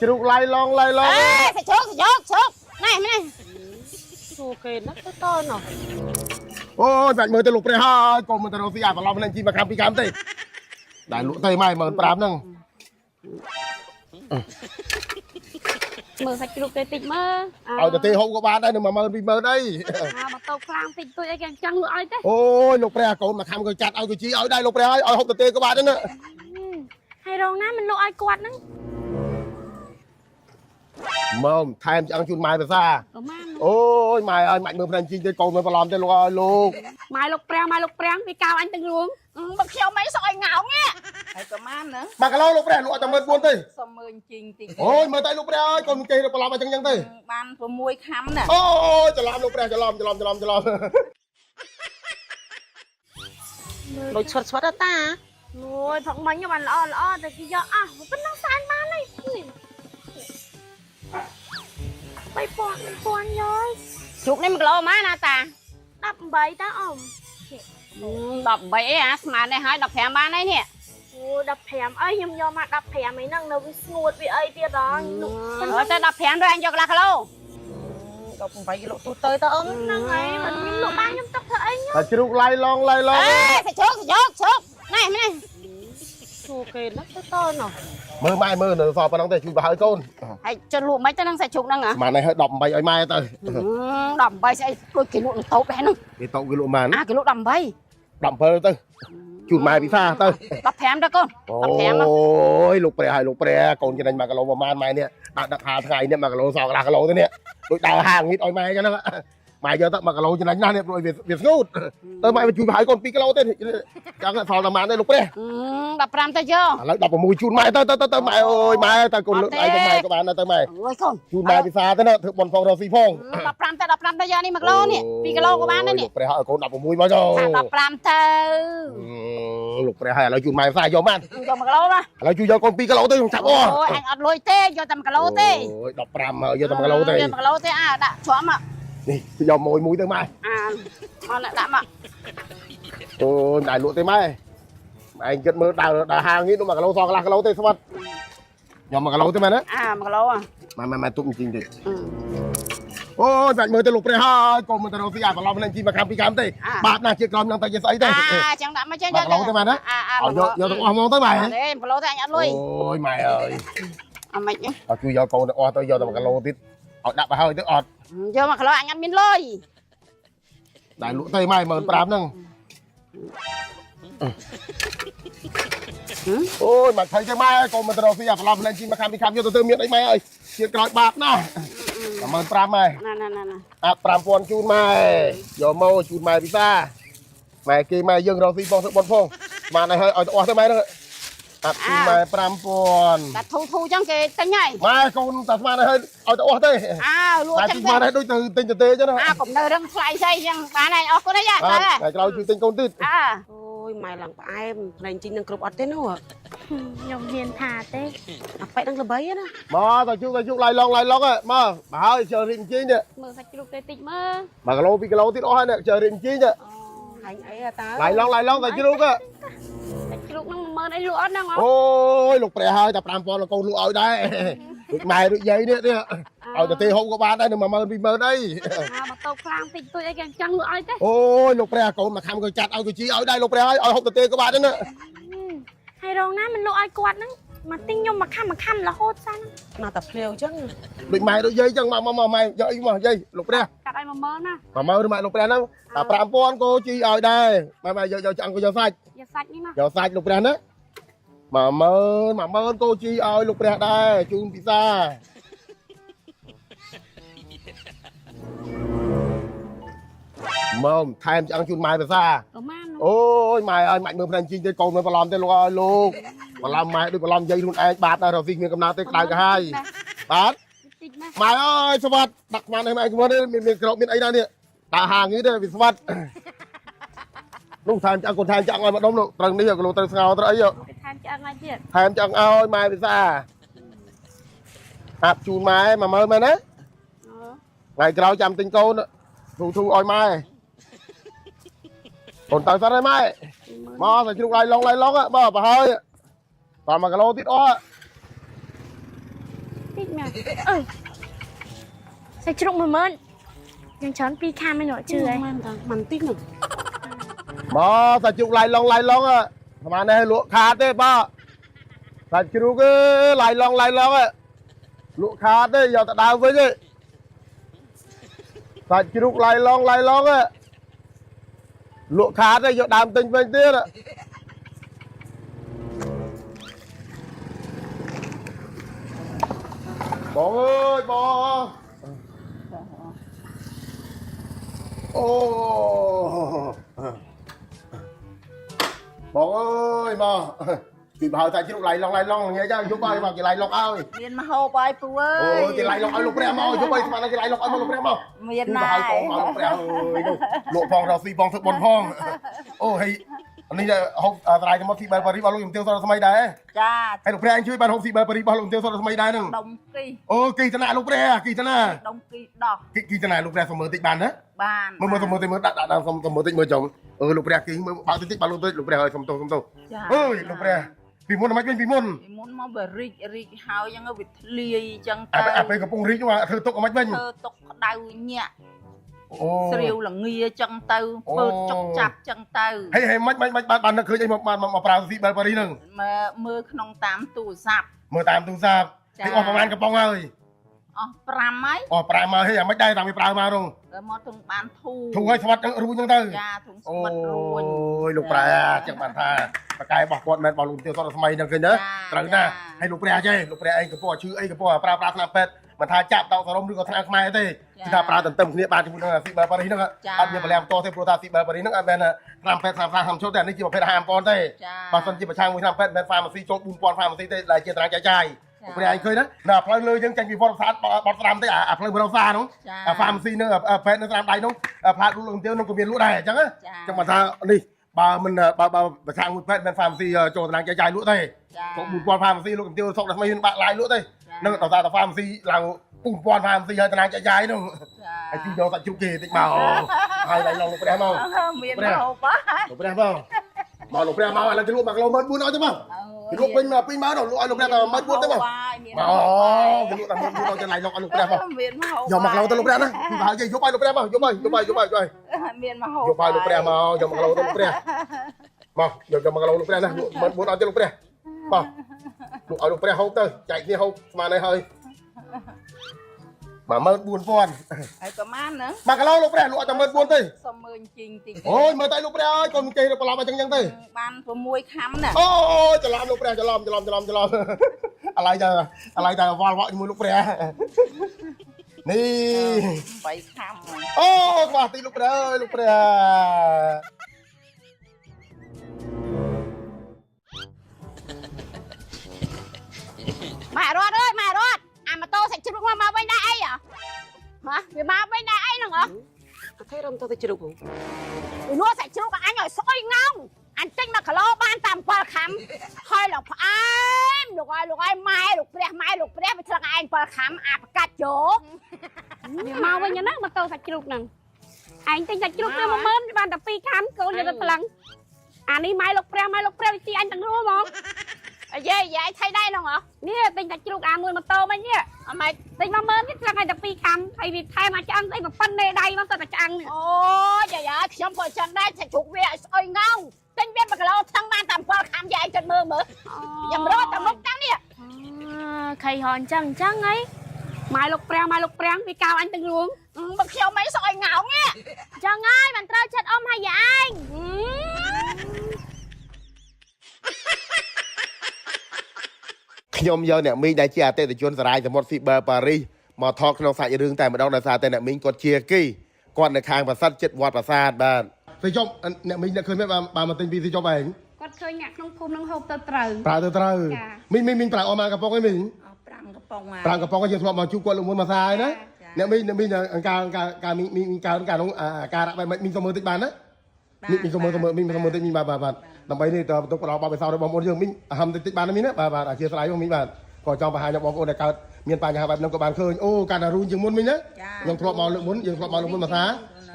ជ្រូកឡៃឡងសេជ្រូកណែអូខេណាស់តណោះអូយបាច់មើលទៅលោកព្រះហើយកុំមើលទៅរកស៊ីអាប្រឡំនឹងជីមកកម្មពីកម្មទេដែលលក់ទៅម៉ែ15000ហ្នឹងមើលសាច់ជ្រូកទៅតិចមើលឲ្យទៅទេហូបក៏បានដែរនឹង12000 20000អីមកតោខ្លាំងតិចតួចអីគេចង់លក់ឲ្យទេអូយលោកព្រះកូនមកខំក៏ចាត់ឲ្យក៏ជីឲ្យដែរលោកព្រះឲ្យហូបទៅទេក៏បានដែរណាហើយរងណាមិនលក់ឲ្យគាត់ហ្នឹងមកថែមឆ្អឹងជូនម៉ែភាសាអូយម៉ែឲ្យម៉ាច់មើលភ្នែកជីងទៅកូនមើលប្រឡំទៅលោកឲ្យលោកម៉ែលោកប្រាំងវាកៅអញទាំងរួមបើខ្ញុំមិនសក់ឲ្យងោងហ៎ហើយក៏បានហ្នឹង1គីឡូលោកព្រះលក់តែ14000ទេសុំមើលជីងតិចអូយមើលទៅលោកព្រះអើយកូនគេប្រឡំឲ្យចឹងទេបាន6ខាំណាអូយច្រឡំលោកព្រះច្រឡំដូចឈុតតាអូយផឹកមិញបានល្អតែគេយកអស់ប៉ុណ្ណឹងសានបានហើយ3000យកជ្រូកនេះ1គីឡូម៉ាណាតា18តាអ៊ំ18អីអាស្មាននេះហើយ15បានហើយនេះអូ15អីខ្ញុំយកមក15អីហ្នឹងនៅវាស្ងួតវាអីទៀតដល់លោកទៅ15rồi anhយកកន្លះគីឡូ18គីឡូទូទៅតអ៊ំហ្នឹងហើយមិនមានលក់បានខ្ញុំទុកធ្វើអីតែជ្រូកឡៃឡងសេជ្រូកណែអូខេណាស់តណោះមើលម៉ែមើលនៅសល់ប៉ុណ្ណឹងទេជួយបើហើយកូនហើយចុះលក់មិនទៅនឹងសាច់ជ្រូកហ្នឹងហ៎ម៉ានេះឲ្យ18ឲ្យម៉ែទៅ18ស្អីដូចគេលក់នឹងតូបដែរហ្នឹងគេតូបគេលក់ម៉ានគេលក់18 17ទៅជូនម៉ែពិសាទៅ15ទៅកូន15អូយលោកព្រះកូនចំណេញ1គីឡូប្រហែលម៉ែនេះដាក់ហាលថ្ងៃនេះ1គីឡូសល់កន្លះគីឡូទៅនេះដូចដើរហាងងីតឲ្យម៉ែចឹងហ្នឹងម៉ែយកទៅ1គីឡូចំណេញណាស់នេះព្រោះវាស្ងួតទៅម៉ែជួយបើហើយកូន2គីឡូទេចឹងសល់តែម៉ានទេលោកព្រះ15ទៅយកឥឡូវ16ជូនម៉ែទៅម៉ែអូយម៉ែទៅកូនលើកដៃទៅម៉ែក៏បានទៅម៉ែអូយកូនជូនម៉ែពិសាទៅណាធ្វើបនផងរស់ស៊ីផង15ទៅយកនេះ1គីឡូនេះ2គីឡូក៏បានដែរនេះលោកព្រះឲ្យកូន16មកយក15ទៅលោកព្រះឲ្យឥឡូវជូនម៉ែពិសាយកបានយក1គីឡូណាឥឡូវជួយយកកូន2គីឡូទៅខ្ញុំចាប់អូយអញអត់លុយទេយកតែ1គីឡូទេអូយ15ហើយយកតែ1គីឡូទេយក1គីឡូទេដាក់ច្រំមកនេះយកមួយទៅម៉ែមកដាក់មកអូយតែលក់ទេម៉ែឯងគិតមើលដើរហាងនេះនោះ1គីឡូសល់កន្លះគីឡូទេស្វាត់យក1គីឡូទេម៉ែណា1គីឡូម៉ែទុកจริงទេអូយបាច់មើលទៅលោកព្រះហើយកុំមើលទៅរកស៊ីអាប្រឡំនឹងជីមកកម្មពីកម្មទេបាបណាស់ជាក្រុមនឹងតែជាស្អីទេចឹងដាក់មកចេញ1គីឡូទេម៉ែណាយកទាំងអស់ហ្មងទៅម៉ែទេ1គីឡូទេអញអត់លុយអូយម៉ែអើយអមិនអត់ជួយយកកូនទាំងអស់ទៅយកតែ1គីឡូទៀតឲ្យដាក់បើហើយទៅអត់យក1គីឡូអញអត់មានលុយតែលក់ទៅម៉ែ15000ហ្នឹងអូយមកថៃទៅម៉ែកុំមកទៅរកស៊ីអាប្រឡំនឹងជីមកកម្មពីកម្មយកទៅមានអីម៉ែអើយជាតិក្រោយបាបណាស់15000ម៉ែណា5000ជូនម៉ែយកមកជូនម៉ែពិសាម៉ែគេម៉ែយើងរកស៊ីផងធ្វើបុណ្យផងបានហើយឲ្យទៅអស់ទៅម៉ែហ្នឹងជូនម៉ែ5000ដាក់ធូចឹងគេទិញហើយម៉ែកូនតែស្មានហើយឲ្យទៅអស់ទេលក់ចឹងស្មានហើយដូចទៅទិញទៅទេចឹងណាកុំនៅរឹងថ្លៃស្អីចឹងបានហើយអស់គុណហើយចាតែក្រោយជួយទិញកូនទៀតអូយម៉ែឡើងផ្អែមផ្លែជីងនឹងគ្រប់អត់ទេនោះខ្ញុំហ៊ានថាទេអាប៉ែនឹងល្បីណាមកតែជូកឡៃឡងមកបើហើយជើរៀបជីងនេះមើលសាច់ជ្រូកទៅតិចមើល1គីឡូ2គីឡូទៀតអស់ហើយជើរៀបជីងនេះហាញ់អីតាឡៃឡងតែជ្រូកសាច់ជ្រូកហ្នឹង10000អីលក់អត់ហ្នឹងអូយលោកព្រះហើយតែ5000កូនលក់ឲ្យដែរដូចម៉ែដូចយាយនេះឲ្យតែទេហូបក៏បានដែរនឹង10000 20000អីមកតោខ្លាំងតិចតួចអីគេចង់លក់ឲ្យទេអូយលោកព្រះកូនមកខំក៏ចាត់ឲ្យក៏ជីឲ្យដែរលោកព្រះឲ្យហូបទៅទេក៏បានដែរណាហើយរងណាមិនលក់ឲ្យគាត់ហ្នឹងមកទិញខ្ញុំមកខំរហូតសានមកតែភ្លាវអញ្ចឹងដូចម៉ែដូចយាយអញ្ចឹងមកម៉ែយកអីមកយាយលោកព្រះកាត់ឲ្យ10000ណា10000ម៉ែលោកព្រះហ្នឹងតែ5000ក៏ជីឲ្យដែរម៉ែយកឆ្អឹងក៏យកសាច់នេះមកយកសាច់លោកព្រះណា10000ក៏ជីឲ្យលោកព្រះដែរជូនពិសាមកថែមឆ្អឹងជូនម៉ែភាសាអូយម៉ែឲ្យម៉ាច់មើលភ្នែកជីងទៅកូនមើលប្រឡំទៅលោកឲ្យលោកប្រឡំម៉ែដូចប្រឡំយាយខ្លួនឯងបាតដែររកស៊ីមានកំណត់ទេក្តៅកាហាយបាទម៉ែអើយស្វាត់ដាក់ស្មានឲ្យម៉ែគួរនេះមានក្របមានអីដែរនេះតាហាងនេះទេវាស្វាត់នោះថែមឆ្អឹងកូនថែមឆ្អឹងឲ្យម្ដុំនោះត្រឹងនេះគីឡូត្រូវស្ងោត្រូវអីថែមឆ្អឹងឲ្យទៀតថែមឆ្អឹងឲ្យម៉ែភាសាអាប់ជូនម៉ែ10000មែនណាថ្ងៃក្រោយចាំទិញកូនធូឲ្យម៉ែកូនទៅសិនហើយម៉ែមកតែជ្រូកឡៃឡងបើហើយតាម1គីឡូទៀតអស់ តិចមែនអើយសាច់ជ្រូក10000យ៉ាងច្រើន2ខាំឯណោះជឿហើយ มันតិចហ្នឹង មកសាច់ជ្រូកឡៃឡុងប្រហែលនេះលក់ខាតទេបាទសាច់ជ្រូកឡៃឡុងលក់ខាតទេយកទៅដើមវិញទេសាច់ជ្រូកឡៃឡុងលក់ខាតទេយកដើមទិញវិញទៀតបងអើយបងអូបងអើយមកពីបើតែជ្រូកឡៃឡុងញ៉ៃចាយកបាយមកគេឡៃឡុងឲ្យ មានមហូបឲ្យពូអើយ អូគេឡៃឡុងឲ្យលោកព្រះមកយកបាយស្មានគេឡៃឡុងឲ្យមកលោកព្រះមក មានណា ហើយកងមកលោកព្រះអើយលោកផងរកស៊ីផងធ្វើបុណ្យផងអូហីនេះហូបត្រៃទៅមកស៊ីបែបប៉ារីសរបស់លោកជំទាវសុរស្មីដែរ ចា ហើយលោកព្រះអញជួយបានហូបស៊ីបែបប៉ារីសរបស់លោកជំទាវសុរស្មីដែរហ្នឹង ដុំគី អូគីតណាលោកព្រះគីតណា ដុំគីដោះ គីតណាលោកព្រះសុំមើលតិចបានណា បាន មើលដាក់សុំមើលតិចមើលចុងលោកព្រះគីមើលបើតិចបើលោកព្រះឲ្យសុំទោសអើយលោកព្រះពីមុនមិនវិញពីមុន ពីមុនមកវារីកហើយចឹងវាធ្លាយចឹងទៅ អាពេលកំពុងរីកនោះធ្វើទុកមិនវិញ ធ្វើទុកក្តៅញាក់ អូ ស្រាវល្ងាចឹងទៅពើចុកចាប់ចឹងទៅ ហើយមិនបាននឹកឃើញអីមកប្រើស៊ីបែបប៉ារីសហ្នឹង មើលក្នុងតាមទូរស័ព្ទ មើលតាមទូរស័ព្ទហើយអស់ប្រហែលកំប៉ុងហើយ អស់5ហើយ អស់ប្រើមកហើយអាមិនដែរតាមវាប្រើមកនោះ មកទាំងបានធូ ធូរឲ្យស្វាត់រួចហ្នឹងទៅ ចាធុងស្មាត់រួញ អូយលោកប្រែចឹងបានថាបកាយរបស់គាត់មិនបងលោកទាវសុរស្មីហ្នឹងឃើញណាត្រូវណាហើយលោកព្រះចេះលោកព្រះអីកំពុងឈឺអីកំពុងប្រើថ្នាំពេទ្យមិនថាចាប់ដកសរមឬក៏ថ្នាំខ្មែរទេគឺថាប្រើទន្ទឹមគ្នាបានជាមួយនឹងស៊ីបែបប៉ារីសហ្នឹងអត់មានប្រឡាំតទេព្រោះថាស៊ីបែបប៉ារីសហ្នឹងអត់មែនថ្នាំពេទ្យ30ឈុតទេនេះជាប្រភេទអាហារអំពន់ទេបើមិនជាប្រឆាំងមួយថ្នាំពេទ្យមិន pharmacy ចូល4000 pharmacy ទេដែលជាតារាងចែកចាយលោកព្រះឯងឃើញណានៅផ្លូវលើយើងចេញពីវត្តប្រាសាទបត់ស្រាំទេអាផ្លូវបរោសាហ្នឹងpharmacy នៅពេទ្យនៅស្រាំដៃហ្នឹងផ្លាតលោកទាវនឹងក៏មានលក់ដែរអញ្ចឹងចឹងមកថានេះបើមិនបើប្រឆាំងមួយពេទ្យមិន pharmacy ចូលតារាងចែកចាយលក់ទេចូល4000 pharmacy លោកទាវសុកដល់ថ្មីមានបាក់ឡាយលក់ទេនឹងដល់ថា pharmacy ឡើង4000 pharmacy ហើយតារាងចែកចាយហ្នឹងហើយទីយកសាច់ជ្រូកគេតិចមកហើយឡៃឡងលោកព្រះមក មានមហូបហើយ លោកព្រះមកលោកព្រះមកឥឡូវទៅលក់1គីឡូ14000ឲ្យទៅមកទៅលក់ពេញមក20000ដល់លក់ឲ្យលោកព្រះទៅ14000ទៅមកអូទៅលក់តែ14000ដល់ចន្លៃឡងឲ្យលោកព្រះមក មានមហូប យក1គីឡូទៅលោកព្រះណាគឺហើយយកឲ្យលោកព្រះមកយកឲ្យមានមហូប យកឲ្យលោកព្រះមកយក1គីឡូទៅលោកព្រះមកយក1គីឡូលោកព្រះណា14000ឲ្យទៅលោកព្រះបោះលក់ឲ្យលោកព្រះហូបទៅចែកគ្នាហូបស្មានហើយហើយ14000 ហើយប្រហែលហ្នឹង 1គីឡូលោកព្រះលក់ឲ្យតែ14000ទេ សុំមើលជីងតិច អូយមើលតែលោកព្រះអើយកូនចេះប្រឡំអញ្ចឹងទេ បាន6ខាំណា អូយច្រឡំលោកព្រះច្រឡំឥឡូវទៅវល់វក់ជាមួយលោកព្រះនេះ 8ខាំ អូខ្វះទីលោកព្រះអើយលោកព្រះម៉ែរត់អើយម៉ែរត់អាម៉ូតូសាច់ជ្រូកមកវិញដែរអីហ៎វាមកវិញដែរអីហ្នឹងហ៎ thế rong taoជ្រូក លក់សាច់ជ្រូកអញឲ្យស្អុយងងអញទិញ1គីឡូបានតាម7ខាំហើយលោកផ្អែមលោកឲ្យម៉ែលោកព្រះវាឆ្លងឯង7ខាំអាប្រកាច់ជោវាមកវិញណាម៉ូតូសាច់ជ្រូកហ្នឹងឯងទិញសាច់ជ្រូកទៅ10000បានតែ2ខាំកូនយកទៅថ្លឹងអានេះម៉ែលោកព្រះវាទីអញទាំងរួហ្មងយាយថៃដែរហ្នឹងហ៎នេះទិញសាច់ជ្រូកអាមួយម៉ូតូមិញនេះអម៉េចទិញ10000នេះឆ្លងឲ្យតែ2ខាំហើយវាថែមមកឆ្អឹងអីប៉ុណ្ណេដៃមកទៅតែឆ្អឹងអូយាយខ្ញុំក៏ចឹងដែរសាច់ជ្រូកវាឲ្យស្អុយងងទិញវា1គីឡូឆ្អឹងបានតែ7ខាំយាយចិត្តមើលខ្ញុំរត់តែមុខតាំងនេះខៃហនចឹងហីម៉ែលោកព្រះវាកៅអញទាំងរួមបើខ្ញុំមិនស្អុយងងទេចឹងហើយមិនត្រូវចិត្តអ៊ំហើយយាយខ្ញុំយកអ្នកមីងដែលជាអតិថិជនសារាយសមុទ្រស៊ីបឺប៉ារីសមកថតក្នុងសាច់រឿងតែម្ដងដោយសារតែអ្នកមីងគាត់ជាគីគាត់នៅខាងប្រាសាទចិត្តវត្តប្រាសាទបាទស៊ីចុំអ្នកមីងអ្នកឃើញមែនបានមកទិញពីស៊ីចុំឯងគាត់ឃើញអ្នកក្នុងភូមិនឹងហូបទៅត្រូវមីងប្រើអស់មកកំប៉ុងឯងមីង 5កំប៉ុងមក 5កំប៉ុងយើងធ្លាប់មកជួបគាត់លោកមុនមកសាហើយណាអ្នកមីងអង្ការមីងកើការនោះការដាក់បែបមីងសុំមើលតិចបានណាមីងសុំមើលតិចមីងបាទដើម្បីនេះទៅផ្ដល់បបិសោរបស់បងប្អូនយើងមីងហំតិចបានមីងណាបាទអធិស្ឋានបងមីងបាទក៏ចង់បង្ហាញដល់បងប្អូនដែលកើតមានបញ្ហាបែបហ្នឹងក៏បានឃើញអូការណារូនជាងមុនមីងណាយើងធ្លាប់មកលើកមុនយើងធ្លាប់មកលើកមុនមកសា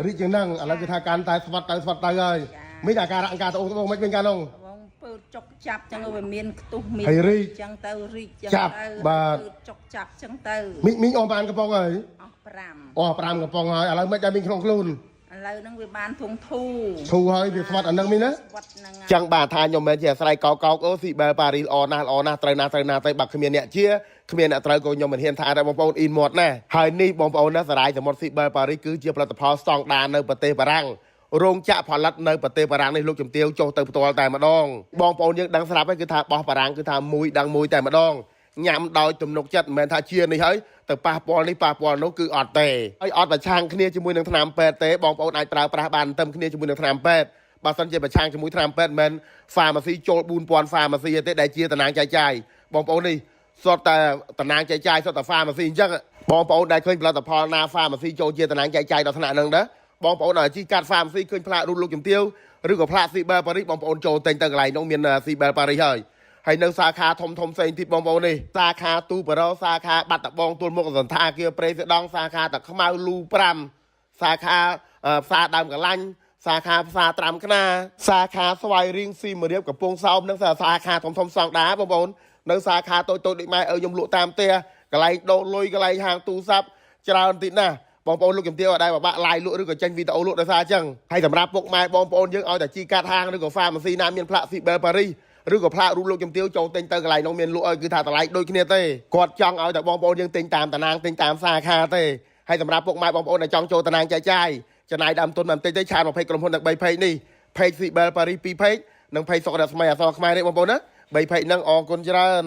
រីកជាងហ្នឹងឥឡូវគឺថាកាន់តែស្វាត់ទៅហើយមីងអាការទៅអូបងមិនវិញកាលនោះ បងពើ ចុកចាប់ចឹងវាមានខ្ទុះមាន ហើយរីក ចឹងទៅរីកចឹង ចាប់ ទៅ បាទ ចុកចាប់ចឹងទៅ មីងអស់បានកំប៉ុងហើយ អស់5 អស់5កំប៉ុងហើយឥឡូវមិនដែរមីងក្នុងខ្លួន ឥឡូវហ្នឹងវាបានធុងធូ ធូរហើយវាស្វាត់អានឹងមីងណា ស្វាត់ហ្នឹងហើយ ចឹងបាទថាខ្ញុំមិនជាអាស្រ័យកោកអូស៊ីបែលប៉ារីសល្អណាស់ត្រូវណាទៅបាក់គ្មានអ្នកជាគ្មានអ្នកត្រូវក៏ខ្ញុំមិនហ៊ានថាដែរបងប្អូនអ៊ីនមាត់ណាហើយនេះបងប្អូនណាសារាយសមុទ្រស៊ីបែលប៉ារីសគឺជាផលិតផលស្តង់ដារនៅប្រទេសបារាំងរោងចក្រផលិតនៅប្រទេសបារាំងនេះលោកជំទាវចុះទៅផ្ទាល់តែម្ដងបងប្អូនយើងដឹងស្រាប់ហើយគឺថាបោះបារាំងគឺថាមួយដឹងមួយតែម្ដងញ៉ាំដោយទំនុកចិត្តមិនមែនថាជានេះហើយទៅប៉ះពាល់នេះប៉ះពាល់នោះគឺអត់ទេហើយអត់ប្រឆាំងគ្នាជាមួយនឹងថ្នាំពេទ្យទេបងប្អូនអាចប្រើប្រាស់បានទៅគ្នាជាមួយនឹងថ្នាំពេទ្យបើសិនជាប្រឆាំងជាមួយថ្នាំពេទ្យមិនមែន pharmacy ចូល4000 pharmacy ទេដែលជាតំណាងចែកចាយបងប្អូននេះសុទ្ធតែតំណាងចែកចាយសុទ្ធតែ pharmacy អញ្ចឹងបងប្អូនដែលឃើញផលិតផលណា pharmacy ចូលជាតំណាងចែកចាយដល់ថ្នាក់ហ្នឹងដែរបងប្អូនអាជីកាត់ pharmacy ឃើញផ្លាករូបលោកជំទាវឬក៏ផ្លាក Cibel Paris បងប្អូនចូលទិញទៅកន្លែងនោះមាន Cibel Paris ហើយនៅសាខាធំផ្សេងទៀតបងប្អូននេះសាខាទូបរោសាខាបាត់តបងទួលមុខសន្តាគារព្រៃសដងសាខាតាខ្មៅលូ5សាខាផ្សារដើមកលាញ់សាខាផ្សារត្រាំខ្នាសាខាស្វាយរៀងស៊ីមរៀបកំពង់សោមនិងសាខាធំសង្ដាបងប្អូននៅសាខាតូចដូចម៉ែឲ្យខ្ញុំលក់តាមផ្ទះកន្លែងដូរលុយកន្លែងហាងទូរស័ព្ទច្រើនទៀតណាបងប្អូនលោកជំទាវអត់ដែរបាក់ឡាយលក់ឬក៏ចេញវីដេអូលក់ដោយសារអញ្ចឹងហើយសម្រាប់ពុកម៉ែបងប្អូនយើងឲ្យតែជីកាត់ហាងឬក៏ pharmacy ណាមានផ្លាក Cibel Paris ឬក៏ផ្លាករូបលោកជំទាវចូលទិញទៅកន្លែងនោះមានលក់ឲ្យគឺថាតម្លៃដូចគ្នាទេគាត់ចង់ឲ្យតែបងប្អូនយើងទិញតាមតំណាងទិញតាមសាខាទេហើយសម្រាប់ពុកម៉ែបងប្អូនដែលចង់ចូលតំណាងចែកចាយចំណាយដើមទុនមិនតិចទេឆាន20ក្រុមហ៊ុនទាំង3 page នេះ page Cibel Paris 2 page និង page សុខរស្មីអសរខ្មែរនេះបងប្អូនណា3 page ហ្នឹងអរគុណច្រើន